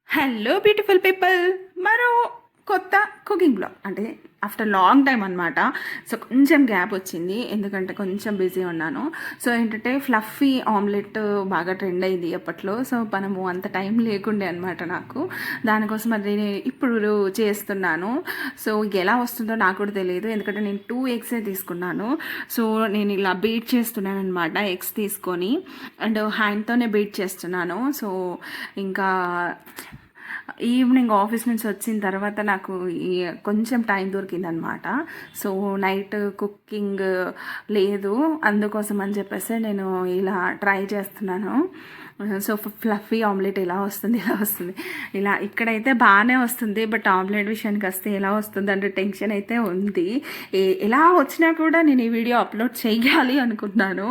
Hello beautiful people, మరో కొత్త cooking blog అంటే ఆఫ్టర్ లాంగ్ టైం అనమాట. సో కొంచెం గ్యాప్ వచ్చింది ఎందుకంటే కొంచెం బిజీ ఉన్నాను. సో ఏంటంటే ఫ్లఫీ ఆమ్లెట్ బాగా ట్రెండ్ అయింది అప్పట్లో. సో మనము అంత టైం లేకుండే అనమాట నాకు. దానికోసం అది ఇప్పుడు చేస్తున్నాను. సో ఎలా వస్తుందో నాకు కూడా తెలియదు ఎందుకంటే నేను 2 ఎగ్సే తీసుకున్నాను. సో నేను ఇలా బీట్ చేస్తున్నాను అనమాట, ఎగ్స్ తీసుకొని అండ్ హ్యాండ్తోనే బీట్ చేస్తున్నాను. సో ఇంకా ఈవినింగ్ ఆఫీస్ నుంచి వచ్చిన తర్వాత నాకు కొంచెం టైం దొరికిందనమాట. సో నైట్ కుకింగ్ లేదు, అందుకోసం అని చెప్పేసి నేను ఇలా ట్రై చేస్తున్నాను. సో ఫ్లఫీ ఆమ్లెట్ ఎలా వస్తుంది ఇలా ఇక్కడైతే బాగానే వస్తుంది. బట్ ఆమ్లెట్ విషయానికి వస్తే ఎలా వస్తుంది అంటే టెన్షన్ అయితే ఉంది. ఎలా వచ్చినా కూడా నేను ఈ వీడియో అప్లోడ్ చేయాలి అనుకున్నాను.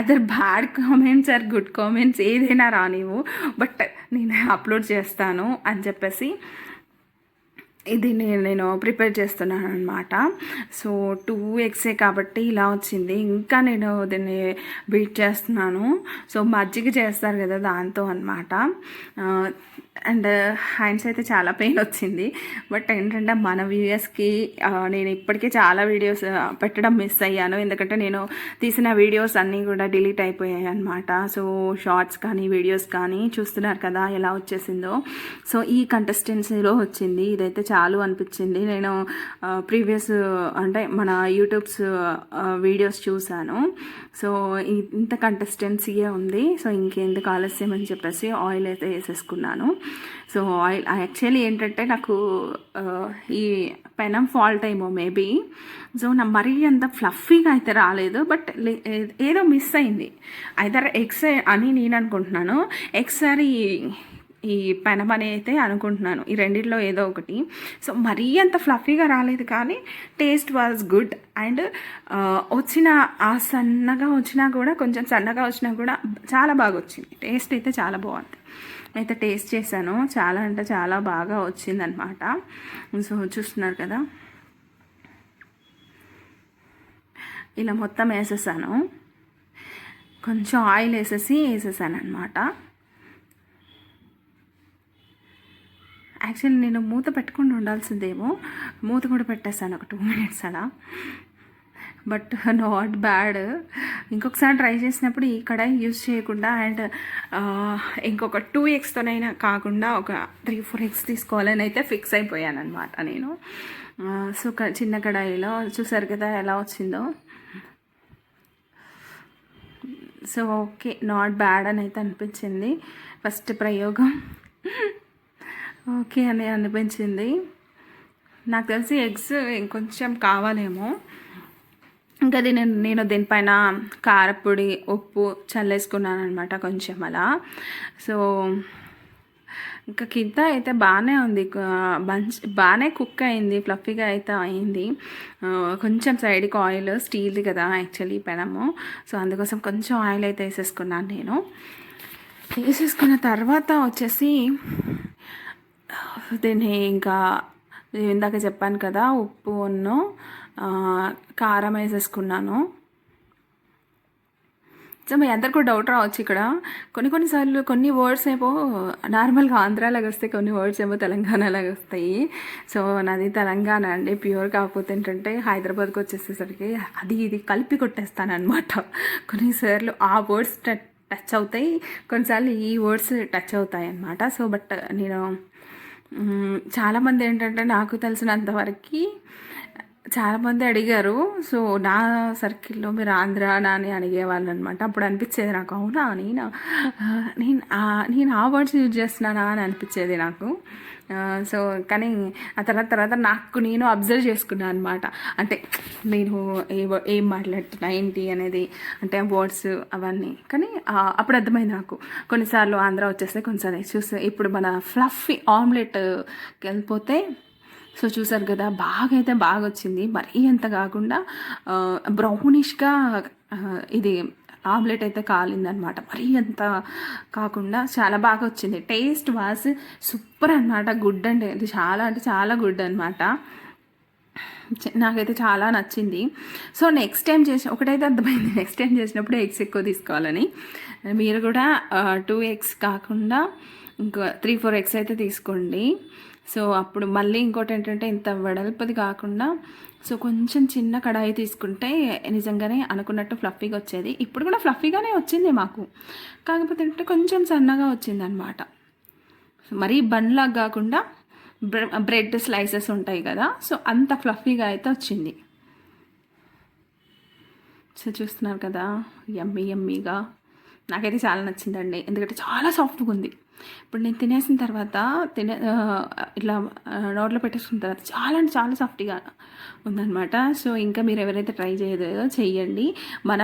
Other bad comments or good comments ఏదైనా రానివ్వు, బట్ నేను అప్లోడ్ చేస్తాను అని చెప్పేసి ఇది నేను ప్రిపేర్ చేస్తున్నాను అనమాట. సో 2 ఎగ్సే కాబట్టి ఇలా వచ్చింది. ఇంకా నేను దీన్ని బీట్ చేస్తున్నాను. సో మజ్జిగ చేస్తారు కదా దాంతో అనమాట. అండ్ హ్యాండ్స్ అయితే చాలా పెయిన్ వచ్చింది. బట్ ఏంటంటే మన వ్యూయర్స్కి నేను ఇప్పటికే చాలా వీడియోస్ పెట్టడం మిస్ అయ్యాను ఎందుకంటే నేను తీసిన వీడియోస్ అన్నీ కూడా డిలీట్ అయిపోయాయి అనమాట. సో షార్ట్స్ కానీ వీడియోస్ కానీ చూస్తున్నారు కదా ఎలా వచ్చేసిందో. సో ఈ కంటెస్టెన్సీలో వచ్చింది. ఇదైతే చాలు అనిపించింది. నేను ప్రీవియస్ అంటే మన యూట్యూబ్స్ వీడియోస్ చూశాను. సో ఇంత కంటెస్టెన్సీయే ఉంది. సో ఇంకెందుకు ఆలస్యం అని చెప్పేసి ఆయిల్ అయితే వేసేసుకున్నాను. సో ఆయిల్ యాక్చువల్లీ ఏంటంటే నాకు ఈ పెనం ఫాల్ట్ ఏమో మేబీ. సో నా మరీ అంత ఫ్లఫీగా అయితే రాలేదు, బట్ ఏదో మిస్ అయింది. ఐదర్ ఎగ్స్ అని నేను అనుకుంటున్నాను, ఎగ్స్ సారీ ఈ పెనం అని అయితే అనుకుంటున్నాను. ఈ రెండిట్లో ఏదో ఒకటి. సో మరీ అంత ఫ్లఫీగా రాలేదు కానీ టేస్ట్ వాజ్ గుడ్. అండ్ వచ్చిన ఆ సన్నగా వచ్చినా కూడా కొంచెం సన్నగా వచ్చినా కూడా చాలా బాగా వచ్చింది. టేస్ట్ అయితే చాలా బాగుంది. అయితే టేస్ట్ చేశాను, చాలా అంటే చాలా బాగా వచ్చిందనమాట. సో చూస్తున్నారు కదా ఇలా మొత్తం వేసేసాను. కొంచెం ఆయిల్ వేసేసాను అనమాట. యాక్చువల్లీ నేను మూత పెట్టుకుండా ఉండాల్సిందేమో, మూత కూడా పెట్టేస్తాను ఒక 2 minutes అలా. But not bad. ఇంకొకసారి ట్రై చేసినప్పుడు ఈ కడాయి యూజ్ చేయకుండా అండ్ ఇంకొక 2 ఎగ్స్తోనైనా కాకుండా ఒక 3-4 ఎగ్స్ తీసుకోవాలని అయితే ఫిక్స్ అయిపోయాను అనమాట నేను. సో చిన్న కడాయిలో చూసారు కదా ఎలా వచ్చిందో. సో ఓకే, నాట్ బ్యాడ్ అని అయితే అనిపించింది ఫస్ట్ ప్రయోగం. ఓకే అని అనిపించింది. నాకు తెలిసి ఎగ్స్ ఇంకొంచెం కావాలేమో. ఇంకా నేను దీనిపైన కారపొడి ఉప్పు చల్లేసుకున్నాను అనమాట కొంచెం అలా. సో ఇంకా కింద అయితే బాగానే ఉంది, బాగానే కుక్ అయింది, ఫ్లఫీగా అయితే అయింది. కొంచెం సైడ్కి ఆయిల్, స్టీల్ది కదా యాక్చువల్లీ పెనము. సో అందుకోసం కొంచెం ఆయిల్ అయితే వేసేసుకున్నాను నేను. వేసేసుకున్న తర్వాత వచ్చేసి దీన్ని ఇంకా ఇందాక చెప్పాను కదా ఉప్పు కారం వేసేసుకున్నాను. సో మీ అందరికీ డౌట్ రావచ్చు ఇక్కడ. కొన్నిసార్లు కొన్ని వర్డ్స్ ఏమో నార్మల్గా ఆంధ్రాలాగా వస్తాయి, కొన్ని వర్డ్స్ ఏమో తెలంగాణలాగా వస్తాయి. సో నాది తెలంగాణ అండి ప్యూర్. కాకపోతే ఏంటంటే హైదరాబాద్కి వచ్చేసేసరికి అది ఇది కలిపి కొట్టేస్తాను అనమాట. కొన్నిసార్లు ఆ వర్డ్స్ టచ్ అవుతాయి, కొన్నిసార్లు ఈ వర్డ్స్ టచ్ అవుతాయి అన్నమాట. సో బట్ నేను చాలామంది ఏంటంటే నాకు తెలిసినంతవరకు చాలామంది అడిగారు. సో నా సర్కిల్లో మీరు ఆంధ్రానా అని అడిగేవాళ్ళు అనమాట. అప్పుడు అనిపించేది నాకు, అవునా నేను ఆ వర్డ్స్ యూజ్ చేస్తున్నానా అని అనిపించేది నాకు. సో కానీ ఆ తర్వాత నాకు నేను అబ్జర్వ్ చేసుకున్నాను అనమాట. అంటే నేను ఏం మాట్లాడుతున్నా ఏంటి అనేది, అంటే వర్డ్స్ అవన్నీ. కానీ అప్పుడు అర్థమైంది నాకు. కొన్నిసార్లు ఆంధ్ర వచ్చేస్తే కొన్నిసార్లు చూస్తే ఇప్పుడు మన ఫ్లఫీ ఆమ్లెట్కి వెళ్ళిపోతే. సో చూసారు కదా బాగా వచ్చింది. మరీ అంత కాకుండా బ్రౌనిష్గా ఇది ఆమ్లెట్ అయితే కాలిందనమాట. మరీ అంత కాకుండా చాలా బాగా వచ్చింది. టేస్ట్ వాస్ సూపర్ అనమాట. గుడ్ అంటే ఇది చాలా అంటే చాలా గుడ్ అనమాట. నాకైతే చాలా నచ్చింది. సో నెక్స్ట్ టైం ఒకటైతే అర్థమైంది, నెక్స్ట్ టైం చేసినప్పుడు ఎగ్స్ ఎక్కువ తీసుకోవాలని. మీరు కూడా 2 ఎగ్స్ కాకుండా ఇంకా 3-4 ఎగ్స్ అయితే తీసుకోండి. సో అప్పుడు మళ్ళీ ఇంకోటి ఏంటంటే ఇంత వెడల్పది కాకుండా సో కొంచెం చిన్న కడాయి తీసుకుంటే నిజంగానే అనుకున్నట్టు ఫ్లఫీగా వచ్చేది. ఇప్పుడు కూడా ఫ్లఫీగానే వచ్చింది మాకు, కాకపోతే ఏంటంటే కొంచెం సన్నగా వచ్చిందనమాట. మరీ బన్లాగా కాకుండా బ్రెడ్ స్లైసెస్ ఉంటాయి కదా, సో అంత ఫ్లఫీగా అయితే వచ్చింది. సో చూస్తున్నారు కదా, యమ్మీగా నాకైతే చాలా నచ్చిందండి, ఎందుకంటే చాలా సాఫ్ట్గా ఉంది. ఇప్పుడు నేను తినేసిన తర్వాత ఇట్లా నోట్లో పెట్టేసుకున్న తర్వాత చాలా అంటే చాలా సాఫ్ట్గా ఉందన్నమాట. సో ఇంకా మీరు ఎవరైతే ట్రై చేయలేదో చెయ్యండి. మన